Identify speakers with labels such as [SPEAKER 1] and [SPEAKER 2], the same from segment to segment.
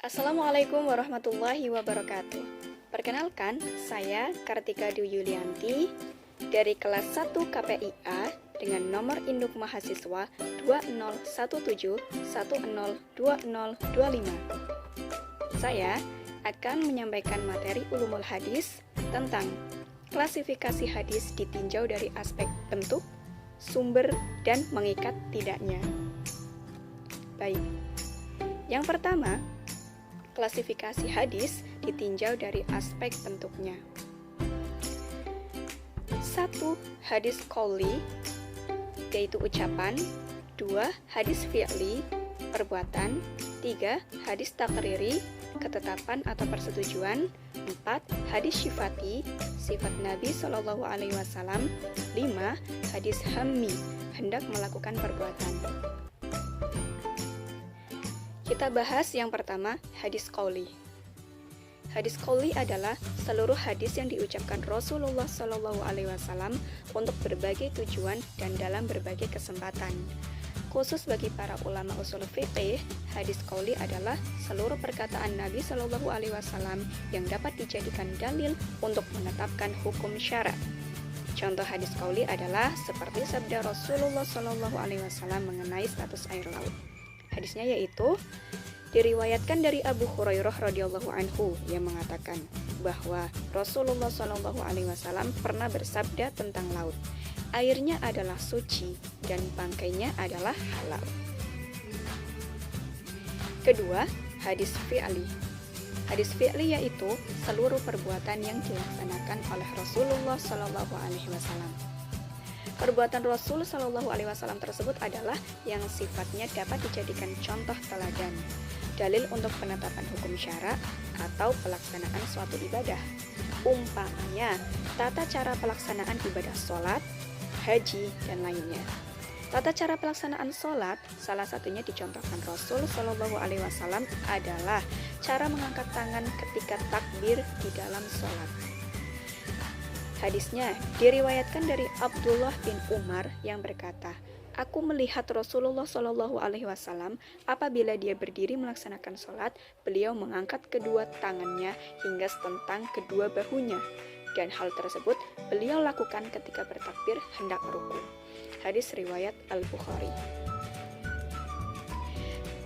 [SPEAKER 1] Assalamualaikum warahmatullahi wabarakatuh. Perkenalkan, saya Kartika Dwi Yulianti dari kelas 1 KPIA dengan nomor induk mahasiswa 2017102025. Saya akan menyampaikan materi ulumul hadis tentang klasifikasi hadis ditinjau dari aspek bentuk, sumber, dan mengikat tidaknya. Baik, yang pertama, klasifikasi hadis ditinjau dari aspek bentuknya. 1. Hadis qauli, yaitu ucapan. 2. Hadis fi'li, perbuatan. 3. Hadis takriri, ketetapan atau persetujuan. 4. Hadis syifati, sifat Nabi SAW. 5. Hadis hammi, hendak melakukan perbuatan. Kita bahas yang pertama, hadis qauli. Hadis qauli adalah seluruh hadis yang diucapkan Rasulullah SAW untuk berbagai tujuan dan dalam berbagai kesempatan. Khusus bagi para ulama usul fiqih, hadis qauli adalah seluruh perkataan Nabi SAW yang dapat dijadikan dalil untuk menetapkan hukum syara. Contoh hadis qauli adalah seperti sabda Rasulullah SAW mengenai status air laut. Hadisnya yaitu diriwayatkan dari Abu Hurairah radhiyallahu anhu yang mengatakan bahwa Rasulullah SAW pernah bersabda tentang laut. Airnya adalah suci dan bangkainya adalah halal. Kedua, hadis fi'li. Hadis fi'li yaitu seluruh perbuatan yang dilaksanakan oleh Rasulullah SAW. Perbuatan Rasul Shallallahu Alaihi Wasallam tersebut adalah yang sifatnya dapat dijadikan contoh teladan, dalil untuk penetapan hukum syara atau pelaksanaan suatu ibadah. Umpamanya, tata cara pelaksanaan ibadah sholat, haji, dan lainnya. Tata cara pelaksanaan sholat, salah satunya dicontohkan Rasul Shallallahu Alaihi Wasallam adalah cara mengangkat tangan ketika takbir di dalam sholat. Hadisnya diriwayatkan dari Abdullah bin Umar yang berkata, "Aku melihat Rasulullah Shallallahu Alaihi Wasallam apabila dia berdiri melaksanakan sholat, beliau mengangkat kedua tangannya hingga setentang kedua bahunya, dan hal tersebut beliau lakukan ketika bertakbir hendak ruku." Hadis riwayat Al-Bukhari.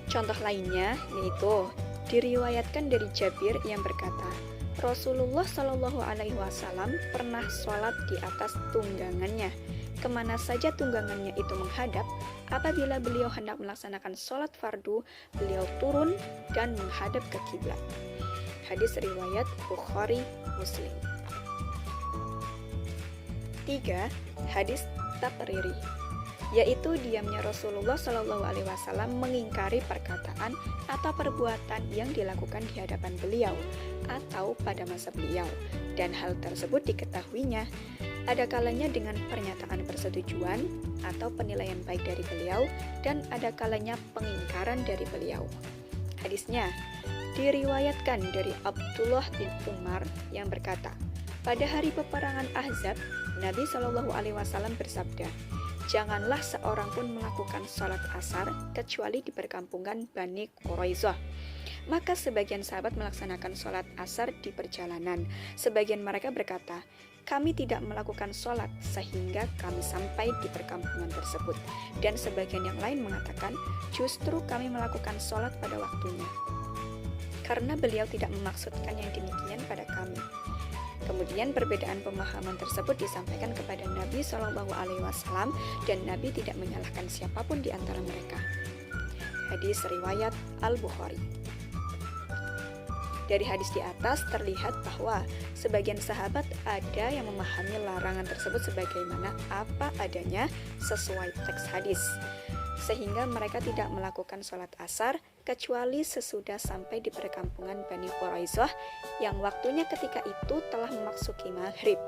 [SPEAKER 1] Contoh lainnya yaitu diriwayatkan dari Jabir yang berkata, Rasulullah Shallallahu Alaihi Wasallam pernah sholat di atas tunggangannya. Kemana saja tunggangannya itu menghadap, apabila beliau hendak melaksanakan sholat fardu, beliau turun dan menghadap ke kiblat. Hadis riwayat Bukhari Muslim. 3. Hadis takriri, yaitu diamnya Rasulullah Shallallahu Alaihi Wasallam mengingkari perkataan atau perbuatan yang dilakukan di hadapan beliau atau pada masa beliau, dan hal tersebut diketahuinya ada kalanya dengan pernyataan persetujuan atau penilaian baik dari beliau, dan ada kalanya pengingkaran dari beliau. Hadisnya diriwayatkan dari Abdullah bin Umar yang berkata, pada hari peperangan Ahzab, Nabi Shallallahu Alaihi Wasallam bersabda, "Janganlah seorang pun melakukan sholat asar kecuali di perkampungan Bani Quraisyah." Maka sebagian sahabat melaksanakan sholat asar di perjalanan. Sebagian mereka berkata, "Kami tidak melakukan sholat sehingga kami sampai di perkampungan tersebut." Dan sebagian yang lain mengatakan, "Justru kami melakukan sholat pada waktunya, karena beliau tidak memaksudkan yang demikian pada kami." Kemudian perbedaan pemahaman tersebut disampaikan kepada Nabi Shallallahu Alaihi Wasallam, dan Nabi tidak menyalahkan siapapun di antara mereka. Hadis riwayat Al-Bukhari. Dari hadis di atas terlihat bahwa sebagian sahabat ada yang memahami larangan tersebut sebagaimana apa adanya sesuai teks hadis, sehingga mereka tidak melakukan sholat asar kecuali sesudah sampai di perkampungan Bani Quraisyah yang waktunya ketika itu telah memasuki maghrib.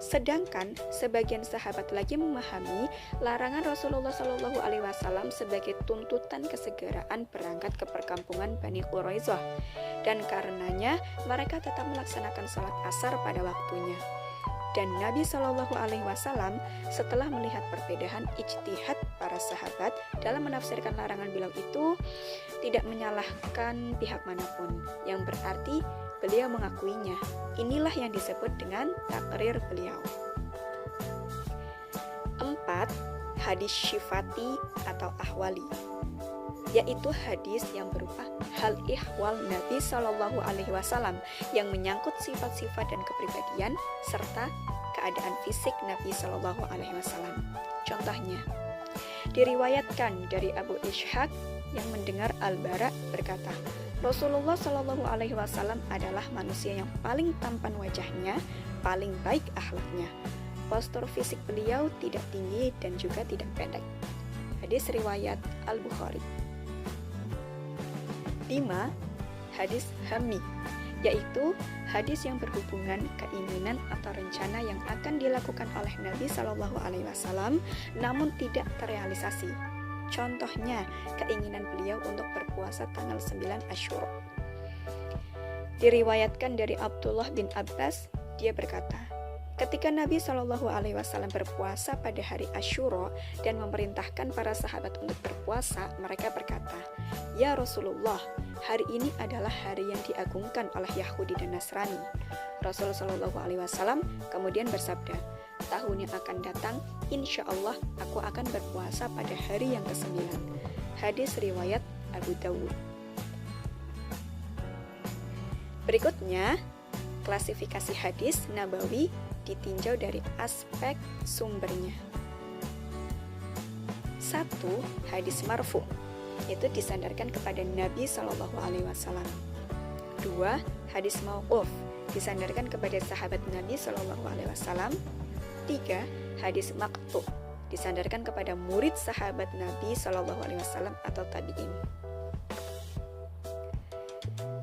[SPEAKER 1] Sedangkan sebagian sahabat lagi memahami larangan Rasulullah Shallallahu Alaihi Wasallam sebagai tuntutan kesegeraan berangkat ke perkampungan Bani Quraisyah, dan karenanya mereka tetap melaksanakan sholat asar pada waktunya. Dan Nabi Shallallahu Alaihi Wasallam setelah melihat perbedaan ijtihad para sahabat dalam menafsirkan larangan beliau itu tidak menyalahkan pihak manapun, yang berarti beliau mengakuinya. Inilah yang disebut dengan takrir beliau. 4. Hadis syifati atau ahwali, yaitu hadis yang berupa hal ihwal Nabi Shallallahu Alaihi Wasallam yang menyangkut sifat-sifat dan kepribadian serta keadaan fisik Nabi Shallallahu Alaihi Wasallam. Contohnya, diriwayatkan dari Abu Ishaq yang mendengar Al-Bara berkata, Rasulullah Shallallahu Alaihi Wasallam adalah manusia yang paling tampan wajahnya, paling baik akhlaknya. Postur fisik beliau tidak tinggi dan juga tidak pendek. Hadis riwayat Al-Bukhari. 5. Hadis hammi, yaitu hadis yang berhubungan keinginan atau rencana yang akan dilakukan oleh Nabi Shallallahu Alaihi Wasallam namun tidak terrealisasi. Contohnya, keinginan beliau untuk berpuasa tanggal 9 Asyura. Diriwayatkan dari Abdullah bin Abbas, dia berkata, ketika Nabi Shallallahu Alaihi Wasallam berpuasa pada hari Asyura dan memerintahkan para sahabat untuk berpuasa, mereka berkata, "Ya Rasulullah, hari ini adalah hari yang diagungkan oleh Yahudi dan Nasrani." Rasul Shallallahu Alaihi Wasallam kemudian bersabda, "Tahun yang akan datang, insya Allah aku akan berpuasa pada hari yang ke-9." Hadis riwayat Abu Dawud. Berikutnya, klasifikasi hadis Nabawi ditinjau dari aspek sumbernya. 1. Hadis marfu, itu disandarkan kepada Nabi Shallallahu Alaihi Wasallam. 2. Hadis mauquf, disandarkan kepada sahabat Nabi Shallallahu Alaihi Wasallam. 3. Hadis maqtu, disandarkan kepada murid sahabat Nabi Shallallahu Alaihi Wasallam atau tabi'in.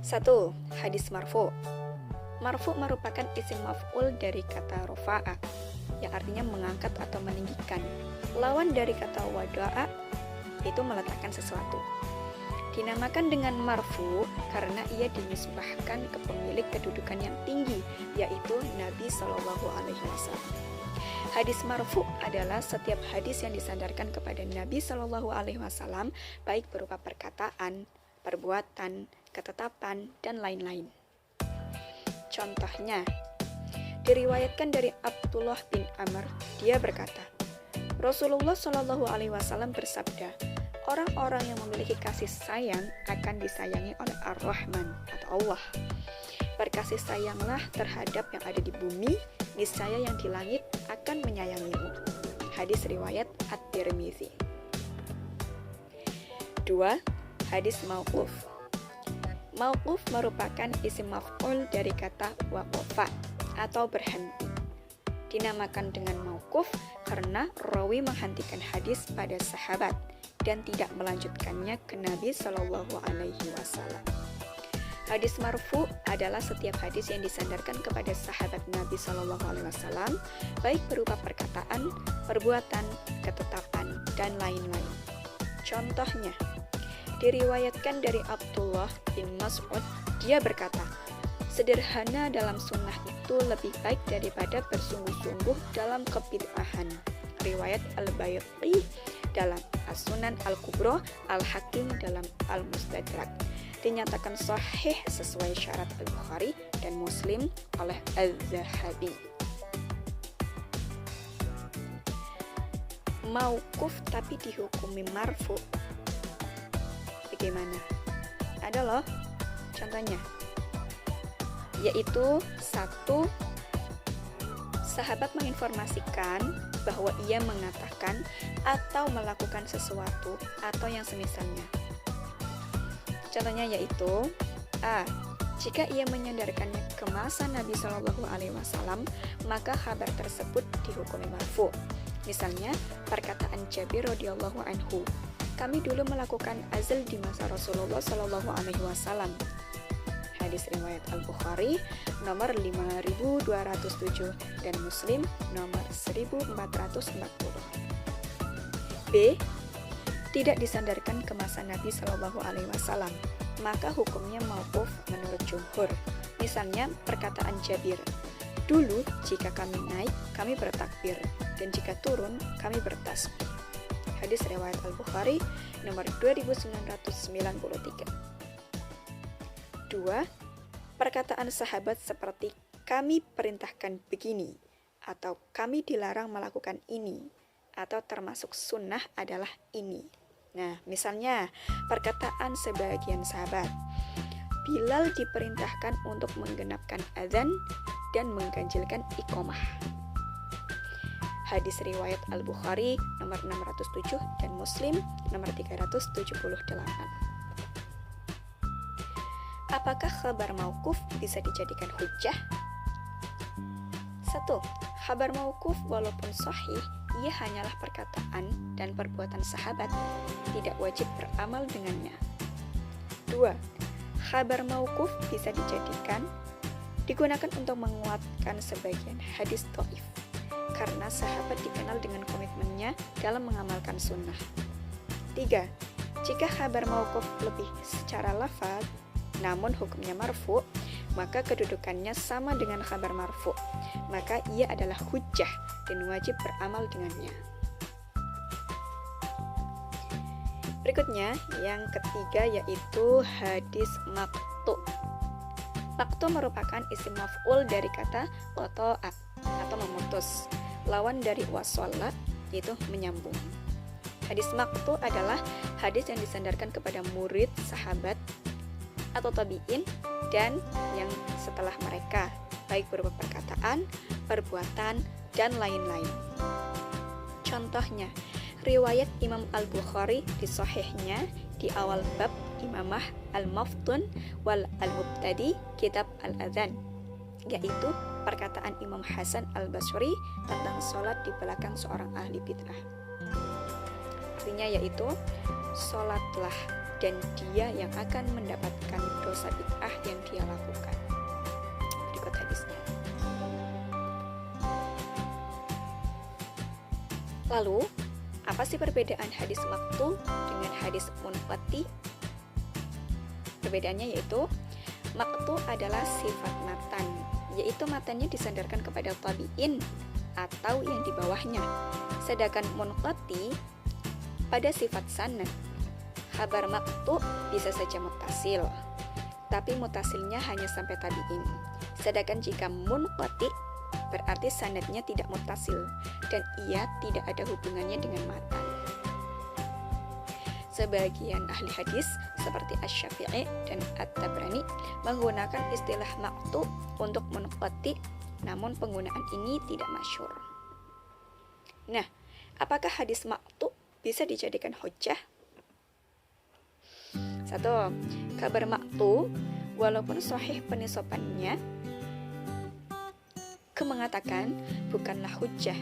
[SPEAKER 1] 1. Hadis marfu. Marfu merupakan isim maf'ul dari kata rofa'a, yang artinya mengangkat atau meninggikan. Lawan dari kata wada'a, itu meletakkan sesuatu. Dinamakan dengan marfu karena ia dinisbahkan ke pemilik kedudukan yang tinggi, yaitu Nabi Shallallahu Alaihi Wasallam. Hadis marfu adalah setiap hadis yang disandarkan kepada Nabi Shallallahu Alaihi Wasallam, baik berupa perkataan, perbuatan, ketetapan, dan lain-lain. Contohnya, diriwayatkan dari Abdullah bin Amr, dia berkata, Rasulullah Shallallahu Alaihi Wasallam bersabda, orang-orang yang memiliki kasih sayang akan disayangi oleh Ar-Rahman atau Allah. Berkasih sayanglah terhadap yang ada di bumi, niscaya yang di langit akan menyayangimu. Hadis riwayat At-Tirmizi. 2. Hadis mauquf. Mauquf merupakan isim maf'ul dari kata waqafa atau berhenti. Dinamakan dengan mauquf karena rawi menghentikan hadis pada sahabat dan tidak melanjutkannya ke Nabi Shallallahu Alaihi Wasallam. Hadis marfu adalah setiap hadis yang disandarkan kepada sahabat Nabi Shallallahu Alaihi Wasallam, baik berupa perkataan, perbuatan, ketetapan, dan lain-lain. Contohnya, diriwayatkan dari Abdullah bin Mas'ud, dia berkata, sederhana dalam sunnah itu lebih baik daripada bersungguh-sungguh dalam kebid'ahan. Riwayat Al-Baihaqi dalam As-Sunan Al-Kubra, Al-Hakim dalam Al-Mustadrak. Dinyatakan sahih sesuai syarat Al-Bukhari dan Muslim oleh Az-Zahabi. Mauquf tapi dihukumi marfu. Bagaimana? Ada loh contohnya, yaitu 1. Sahabat menginformasikan bahwa ia mengatakan atau melakukan sesuatu atau yang semisalnya. Contohnya yaitu A. Jika ia menyandarkannya ke masa Nabi Shallallahu Alaihi Wasallam, maka kabar tersebut dihukumi marfu. Misalnya perkataan Jabir radhiyallahu anhu, kami dulu melakukan azal di masa Rasulullah Shallallahu Alaihi Wasallam. Hadis riwayat Al-Bukhari nomor 5207 dan Muslim nomor 1440. B. Tidak disandarkan ke masa Nabi Shallallahu Alaihi Wasallam, maka hukumnya mauquf menurut jumhur. Misalnya perkataan Jabir, Dulu jika kami naik, kami bertakbir, dan jika turun, kami bertasbih. Hadis riwayat Al-Bukhari nomor 2993. 2. Perkataan sahabat seperti kami perintahkan begini, atau kami dilarang melakukan ini, atau termasuk sunnah adalah ini. Nah, misalnya perkataan sebagian sahabat, Bilal diperintahkan untuk menggenapkan azan dan mengganjilkan iqamah. Hadis riwayat Al-Bukhari nomor 607 dan Muslim nomor 378. Apakah khabar mauquf bisa dijadikan hujjah? 1. Khabar mauquf walaupun sahih, ia hanyalah perkataan dan perbuatan sahabat, tidak wajib beramal dengannya. 2. Khabar mauquf bisa digunakan untuk menguatkan sebagian hadis dhaif, karena sahabat dikenal dengan komitmennya dalam mengamalkan sunnah. 3. Jika khabar mauquf lebih secara lafaz, namun hukumnya marfu, maka kedudukannya sama dengan khabar marfu, maka ia adalah hujjah dan wajib beramal dengannya. Berikutnya, yang ketiga yaitu hadis maqtu. Maqtu merupakan isim maf'ul dari kata qata'a atau memutus. Lawan dari wasalla yaitu menyambung. Hadis maqtu adalah hadis yang disandarkan kepada murid, sahabat, atau tabi'in dan yang setelah mereka, baik berupa perkataan, perbuatan, dan lain-lain. Contohnya, riwayat Imam Al-Bukhari di Sahihnya di awal bab Imamah Al-Maftun wal Al-Mubtadi Kitab Al-Adhan, yaitu perkataan Imam Hasan Al-Basri tentang sholat di belakang seorang ahli bid'ah. Artinya yaitu, sholatlah dan dia yang akan mendapatkan dosa bid'ah yang dia lakukan. Berikut hadisnya. Lalu, apa sih perbedaan hadis maqtu dengan hadis munqati? Perbedaannya yaitu, maqtu adalah sifat matan, yaitu matannya disandarkan kepada tabi'in atau yang di bawahnya. Sedangkan munqati pada sifat sanad. Khabar maqtu bisa saja muttasil, tapi muttasilnya hanya sampai tabi'in. Sedangkan jika munqati berarti sanadnya tidak muttasil dan ia tidak ada hubungannya dengan matan. Sebagian ahli hadis seperti Asy-Syafi'i dan At-Tabrani menggunakan istilah maqtu untuk munqati, namun penggunaan ini tidak masyhur. Nah, apakah hadis maqtu bisa dijadikan hujjah? 1. Kabar maqtu walaupun sahih penisopannya mengatakan bukanlah hujjah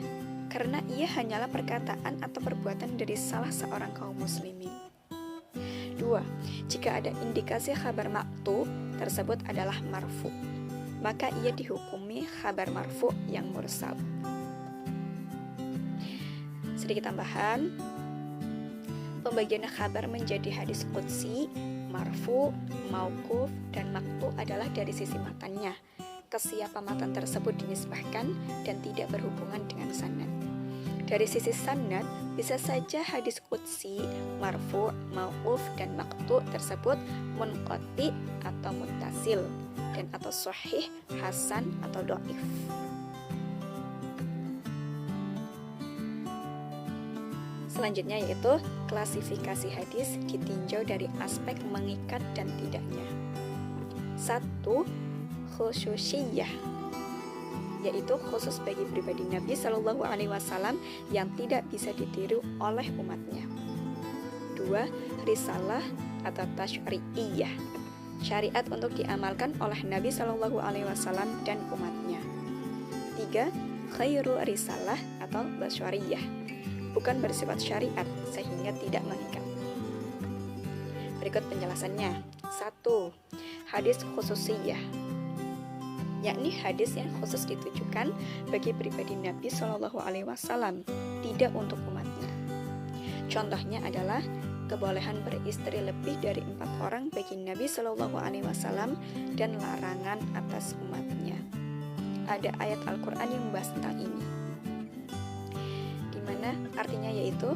[SPEAKER 1] karena ia hanyalah perkataan atau perbuatan dari salah seorang kaum muslimin. 2. Jika ada indikasi khabar maqtu tersebut adalah marfu, maka ia dihukumi khabar marfu yang mursal. Sedikit tambahan, pembagian kabar menjadi hadis qudsi, marfu, mauquf, dan maqtu adalah dari sisi matannya, ke siapa matan tersebut dinisbahkan dan tidak berhubungan dengan sanad. Dari sisi sanad, bisa saja hadis qudsi, marfu, mauquf, dan maqtu tersebut munqati atau muttasil, dan atau sahih, hasan, atau dhaif. Selanjutnya yaitu klasifikasi hadis ditinjau dari aspek mengikat dan tidaknya. 1. Khususiyah, yaitu khusus bagi pribadi Nabi Shallallahu Alaihi Wasallam yang tidak bisa ditiru oleh umatnya. 2. Risalah atau tasyri'iyah, syariat untuk diamalkan oleh Nabi Shallallahu Alaihi Wasallam dan umatnya. 3. Khairu risalah atau basyariyah, bukan bersifat syariat sehingga tidak mengikat. Berikut penjelasannya. 1. Hadis khususiyah, yakni hadis yang khusus ditujukan bagi pribadi Nabi Shallallahu Alaihi Wasallam, tidak untuk umatnya. Contohnya adalah kebolehan beristri lebih dari 4 orang bagi Nabi Shallallahu Alaihi Wasallam dan larangan atas umatnya. ada ayat Al-Quran yang membahas tentang ini, dimana artinya yaitu,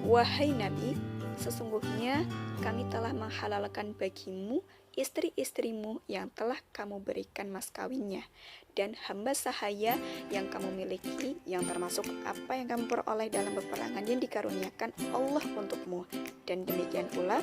[SPEAKER 1] wahai Nabi, sesungguhnya kami telah menghalalkan bagimu istri-istrimu yang telah kamu berikan mas kawinnya, dan hamba sahaya yang kamu miliki, yang termasuk apa yang kamu peroleh dalam peperangan yang dikaruniakan Allah untukmu. Dan demikian pula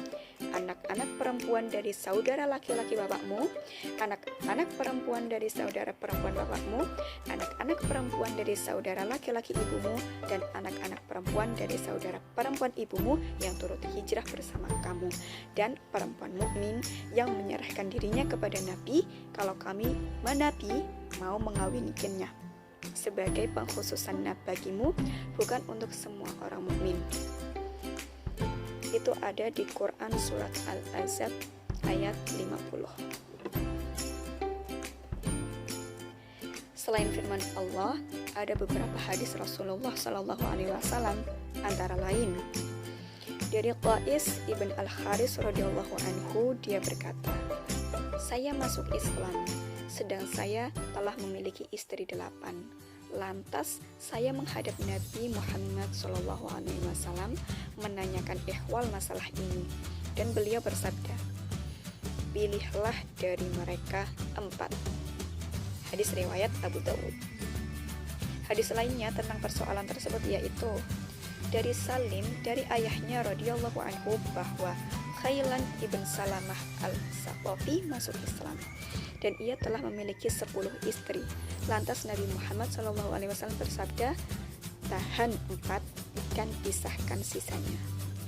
[SPEAKER 1] anak-anak perempuan dari saudara laki-laki bapakmu, anak-anak perempuan dari saudara perempuan bapakmu, anak-anak perempuan dari saudara laki-laki ibumu, dan anak-anak perempuan dari saudara perempuan ibumu yang turut hijrah bersama kamu, dan perempuan mukmin yang menyerahkan dirinya kepada Nabi kalau kami Nabi mau mengawinikannya, sebagai pengkhususan bagimu, bukan untuk semua orang mukmin. Itu ada di Quran surat Al-Ahzab ayat 50. Selain firman Allah, ada beberapa hadis Rasulullah SAW, antara lain dari Qais ibn Al-Haris radhiyallahu anhu, dia berkata, saya masuk Islam sedang saya telah memiliki istri 8. Lantas saya menghadap Nabi Muhammad SAW menanyakan ihwal masalah ini, dan beliau bersabda, pilihlah dari mereka 4. Hadis riwayat Abu Dawud. Hadis lainnya tentang persoalan tersebut yaitu dari Salim dari ayahnya radhiyallahu anhu bahwa Khailan ibn Salamah al-Saqafi masuk Islam dan ia telah memiliki 10 istri. Lantas Nabi Muhammad SAW bersabda, tahan 4 dan pisahkan sisanya.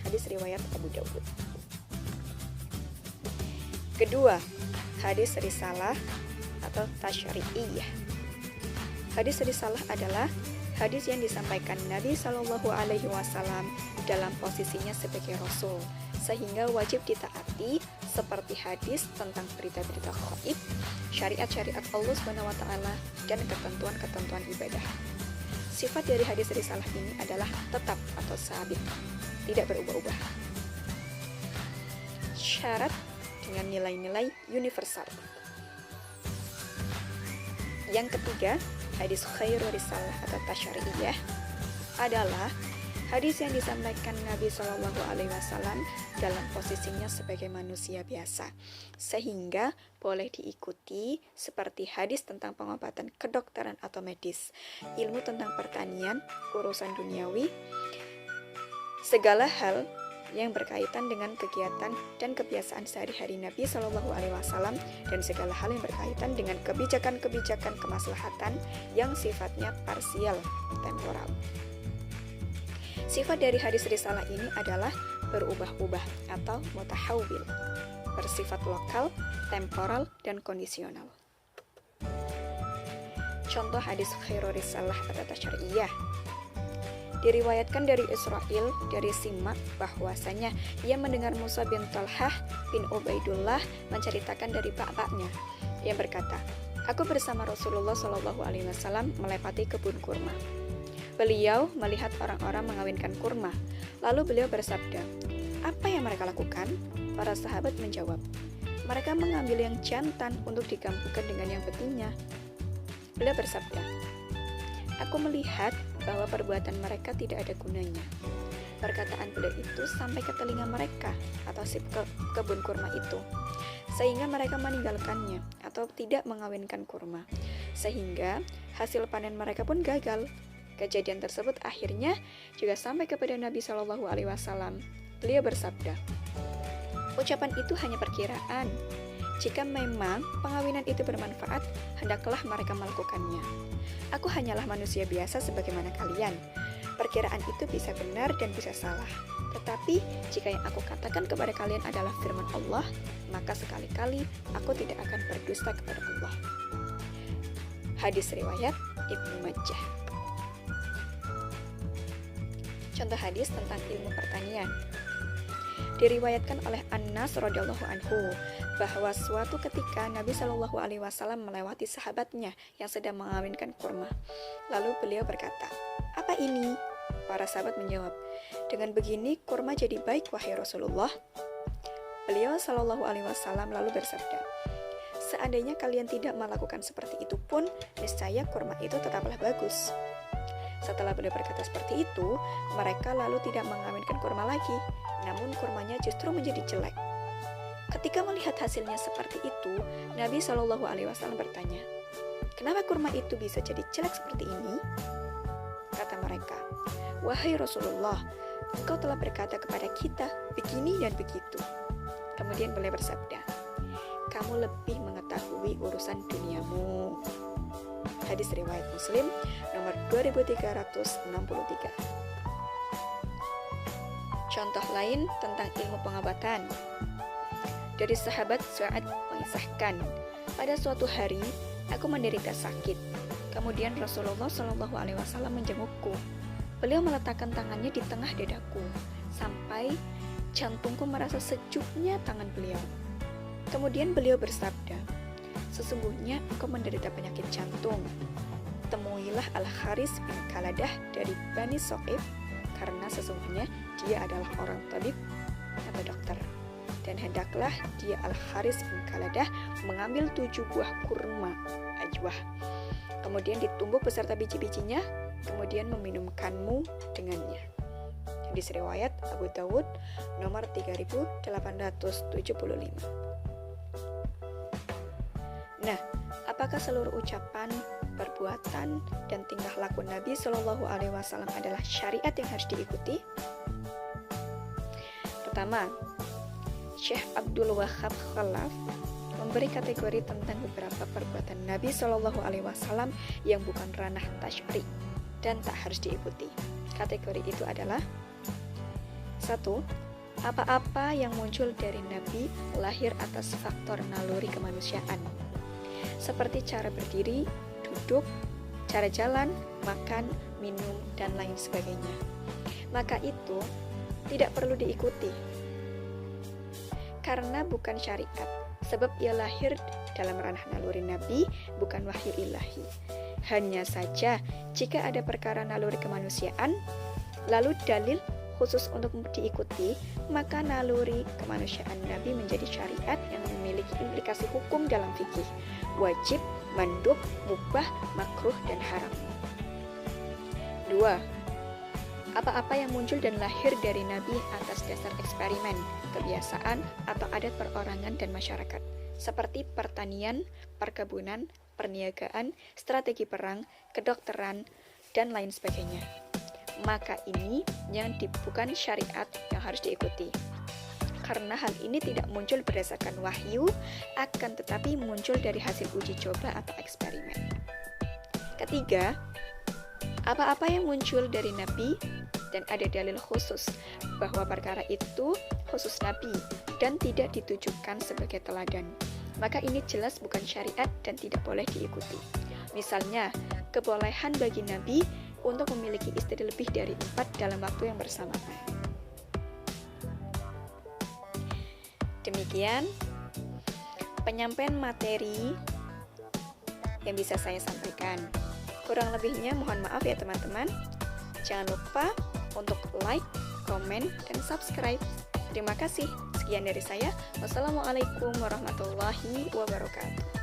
[SPEAKER 1] Hadis riwayat Abu Dawud. Kedua, hadis risalah atau tasyri'iyah. Hadis risalah adalah hadis yang disampaikan Nabi SAW dalam posisinya sebagai Rasul, sehingga wajib ditaati, seperti hadis tentang berita-berita gaib, syariat-syariat Allah SWT, dan ketentuan-ketentuan ibadah. Sifat dari hadis risalah ini adalah tetap atau sabit, tidak berubah-ubah. Syarat dengan nilai-nilai universal. Yang ketiga, hadis khairul risalah atau tasyri'iyah adalah hadis yang disampaikan Nabi SAW dalam posisinya sebagai manusia biasa, sehingga boleh diikuti seperti hadis tentang pengobatan kedokteran atau medis, ilmu tentang pertanian, urusan duniawi, segala hal yang berkaitan dengan kegiatan dan kebiasaan sehari-hari Nabi SAW, dan segala hal yang berkaitan dengan kebijakan-kebijakan kemaslahatan yang sifatnya parsial, temporal. Sifat dari hadis risalah ini adalah berubah-ubah atau mutahawwil, bersifat lokal, temporal, dan kondisional. Contoh hadis khairul risalah atau tasyri'iyah. Diriwayatkan dari Israel dari Simak bahwasanya ia mendengar Musa bin Talhah bin Ubaidullah menceritakan dari bapaknya. Ia berkata, aku bersama Rasulullah SAW melewati kebun kurma. Beliau melihat orang-orang mengawinkan kurma. Lalu beliau bersabda, apa yang mereka lakukan? Para sahabat menjawab, mereka mengambil yang jantan untuk digabungkan dengan yang betina. Beliau bersabda, aku melihat bahwa perbuatan mereka tidak ada gunanya. Perkataan beliau itu sampai ke telinga mereka atau si kebun kurma itu, sehingga mereka meninggalkannya atau tidak mengawinkan kurma, sehingga hasil panen mereka pun gagal. Kejadian tersebut akhirnya juga sampai kepada Nabi SAW. Beliau bersabda, ucapan itu hanya perkiraan. Jika memang pengawinan itu bermanfaat, hendaklah mereka melakukannya. Aku hanyalah manusia biasa sebagaimana kalian. Perkiraan itu bisa benar dan bisa salah. Tetapi jika yang aku katakan kepada kalian adalah firman Allah, maka sekali-kali aku tidak akan berdusta kepada Allah. Hadis riwayat Ibnu Majah. Contoh hadis tentang ilmu pertanian. Diriwayatkan oleh Anas radhiyallahu anhu bahwa suatu ketika Nabi SAW melewati sahabatnya yang sedang mengawinkan kurma. Lalu beliau berkata, apa ini? Para sahabat menjawab, dengan begini kurma jadi baik wahai Rasulullah. Beliau SAW lalu bersabda, Seandainya kalian tidak melakukan seperti itu pun, niscaya kurma itu tetaplah bagus. Setelah beliau berkata seperti itu, mereka lalu tidak mengaminkan kurma lagi, namun kurmanya justru menjadi jelek. Ketika melihat hasilnya seperti itu, Nabi Shallallahu Alaihi Wasallam bertanya, "Kenapa kurma itu bisa jadi jelek seperti ini?" Kata mereka, "Wahai Rasulullah, engkau telah berkata kepada kita begini dan begitu." Kemudian beliau bersabda, "Kamu lebih mengetahui urusan duniamu." Hadis riwayat Muslim nomor 2363. Contoh lain tentang ilmu pengobatan. Dari sahabat Sa'ad mengisahkan, pada suatu hari aku menderita sakit. Kemudian Rasulullah Shallallahu Alaihi Wasallam menjengukku. Beliau meletakkan tangannya di tengah dadaku sampai jantungku merasa sejuknya tangan beliau. Kemudian beliau bersabda, "Sesungguhnya engkau menderita penyakit jantung. Temuilah Al-Haris bin Khaladah dari Bani Soqif, karena sesungguhnya dia adalah orang tabib atau dokter. Dan hendaklah dia Al-Haris bin Khaladah mengambil 7 buah kurma ajwah, kemudian ditumbuk beserta biji-bijinya, kemudian meminumkanmu dengannya." Hadis riwayat Abu Dawud nomor 3875. Nah, apakah seluruh ucapan, perbuatan, dan tingkah laku Nabi Shallallahu Alaihi Wasallam adalah syariat yang harus diikuti? Pertama, Syekh Abdul Wahab Khalaf memberi kategori tentang beberapa perbuatan Nabi Shallallahu Alaihi Wasallam yang bukan ranah tasyri dan tak harus diikuti. Kategori itu adalah: 1. Apa-apa yang muncul dari Nabi lahir atas faktor naluri kemanusiaan, seperti cara berdiri, duduk, cara jalan, makan, minum, dan lain sebagainya. Maka itu tidak perlu diikuti, karena bukan syariat, sebab ia lahir dalam ranah naluri Nabi, bukan wahyu ilahi. Hanya saja, jika ada perkara naluri kemanusiaan, lalu dalil khusus untuk diikuti, maka naluri kemanusiaan Nabi menjadi syariat yang memiliki implikasi hukum dalam fikih, wajib, mandub, mubah, makruh, dan haram. 2. Apa-apa yang muncul dan lahir dari Nabi atas dasar eksperimen, kebiasaan, atau adat perorangan dan masyarakat, seperti pertanian, perkebunan, perniagaan, strategi perang, kedokteran, dan lain sebagainya. Maka ini yang bukan syariat yang harus diikuti, karena hal ini tidak muncul berdasarkan wahyu, akan tetapi muncul dari hasil uji coba atau eksperimen. Ketiga, apa-apa yang muncul dari Nabi dan ada dalil khusus bahwa perkara itu khusus Nabi dan tidak ditujukan sebagai teladan, maka ini jelas bukan syariat dan tidak boleh diikuti. Misalnya, kebolehan bagi Nabi untuk memiliki istri lebih dari 4 dalam waktu yang bersamaan. Demikian penyampaian materi yang bisa saya sampaikan. Kurang lebihnya mohon maaf ya teman-teman. Jangan lupa untuk like, komen, dan subscribe. Terima kasih. Sekian dari saya. Wassalamualaikum warahmatullahi wabarakatuh.